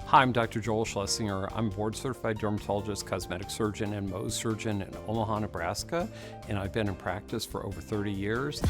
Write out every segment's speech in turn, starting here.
Hi, I'm Dr. Joel Schlessinger. I'm a board-certified dermatologist, cosmetic surgeon, and Mohs surgeon in Omaha, Nebraska, and I've been in practice for over 30 years.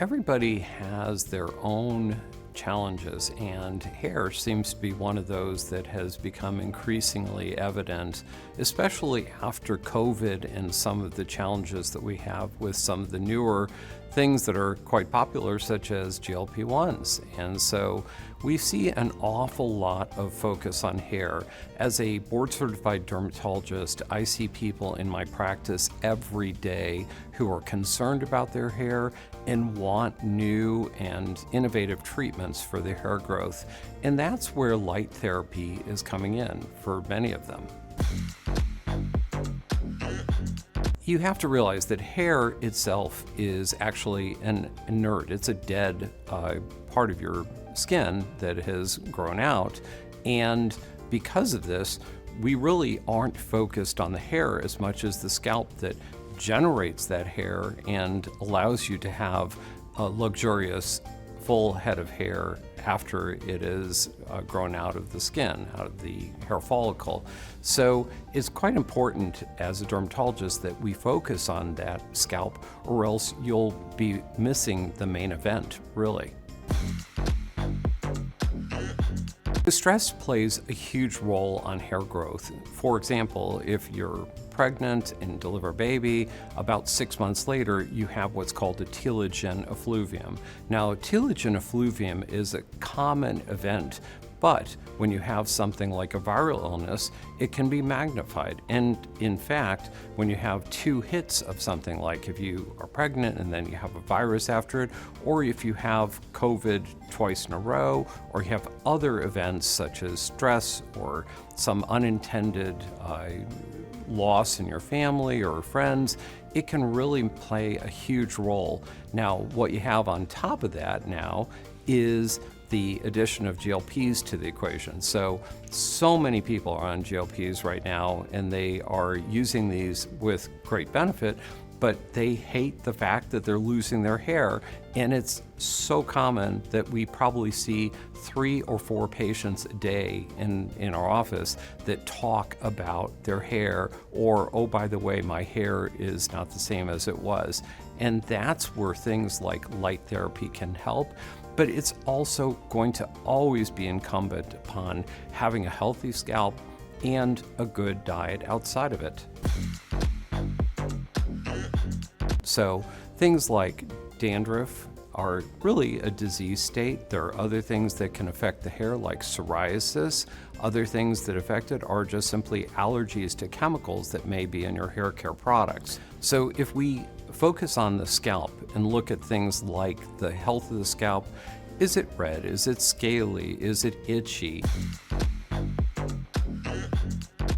Everybody has their own challenges, and hair seems to be one of those that has become increasingly evident, especially after COVID and some of the challenges that we have with some of the newer things that are quite popular, such as GLP-1s. And so we see an awful lot of focus on hair. As a board-certified dermatologist, I see people in my practice every day who are concerned about their hair and want new and innovative treatments for their hair growth. And that's where light therapy is coming in for many of them. You have to realize that hair itself is actually an inert, it's a dead part of your skin that has grown out. And because of this, we really aren't focused on the hair as much as the scalp that generates that hair and allows you to have a luxurious full head of hair after it is grown out of the skin, out of the hair follicle. So it's quite important as a dermatologist that we focus on that scalp, or else you'll be missing the main event, really. Stress plays a huge role on hair growth. For example, if you're pregnant and deliver a baby, about 6 months later, you have what's called a telogen effluvium. Now, telogen effluvium is a common event, but when you have something like a viral illness, it can be magnified. And in fact, when you have two hits of something, like if you are pregnant and then you have a virus after it, or if you have COVID twice in a row, or you have other events such as stress or some unintended loss in your family or friends, it can really play a huge role. Now, what you have on top of that now is the addition of GLPs to the equation. So many people are on GLPs right now, and they are using these with great benefit, but they hate the fact that they're losing their hair. And it's so common that we probably see 3 or 4 patients a day in our office that talk about their hair, or, oh, by the way, my hair is not the same as it was. And that's where things like light therapy can help. But it's also going to always be incumbent upon having a healthy scalp and a good diet outside of it. So things like dandruff are really a disease state. There are other things that can affect the hair, like psoriasis. Other things that affect it are just simply allergies to chemicals that may be in your hair care products. So if we focus on the scalp and look at things like the health of the scalp, is it red? Is it scaly? Is it itchy?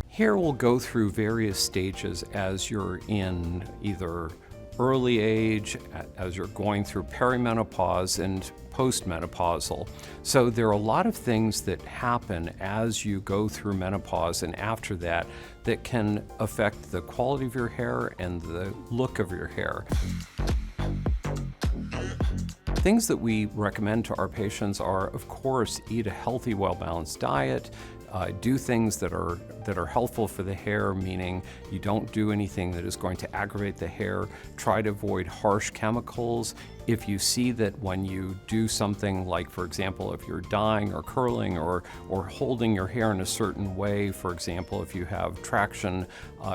Hair will go through various stages as you're in either early age, as you're going through perimenopause, and postmenopausal. So there are a lot of things that happen as you go through menopause and after that that can affect the quality of your hair and the look of your hair. Things that we recommend to our patients are, of course, eat a healthy, well-balanced diet, do things that are helpful for the hair, meaning you don't do anything that is going to aggravate the hair. Try to avoid harsh chemicals. If you see that when you do something like, for example, if you're dyeing or curling or holding your hair in a certain way, for example, if you have traction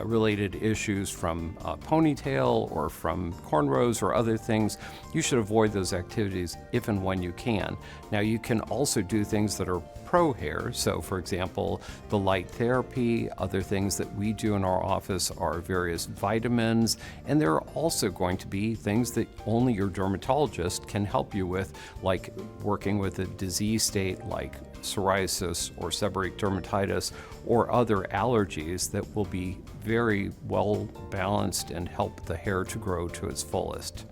related issues from a ponytail or from cornrows or other things, you should avoid those activities if and when you can. Now, you can also do things that are pro hair. So, for example, the light therapy, other things that we do in our office are various vitamins, and there are also going to be things that only your dermatologist can help you with, like working with a disease state like psoriasis or seborrheic dermatitis or other allergies that will be very well balanced and help the hair to grow to its fullest.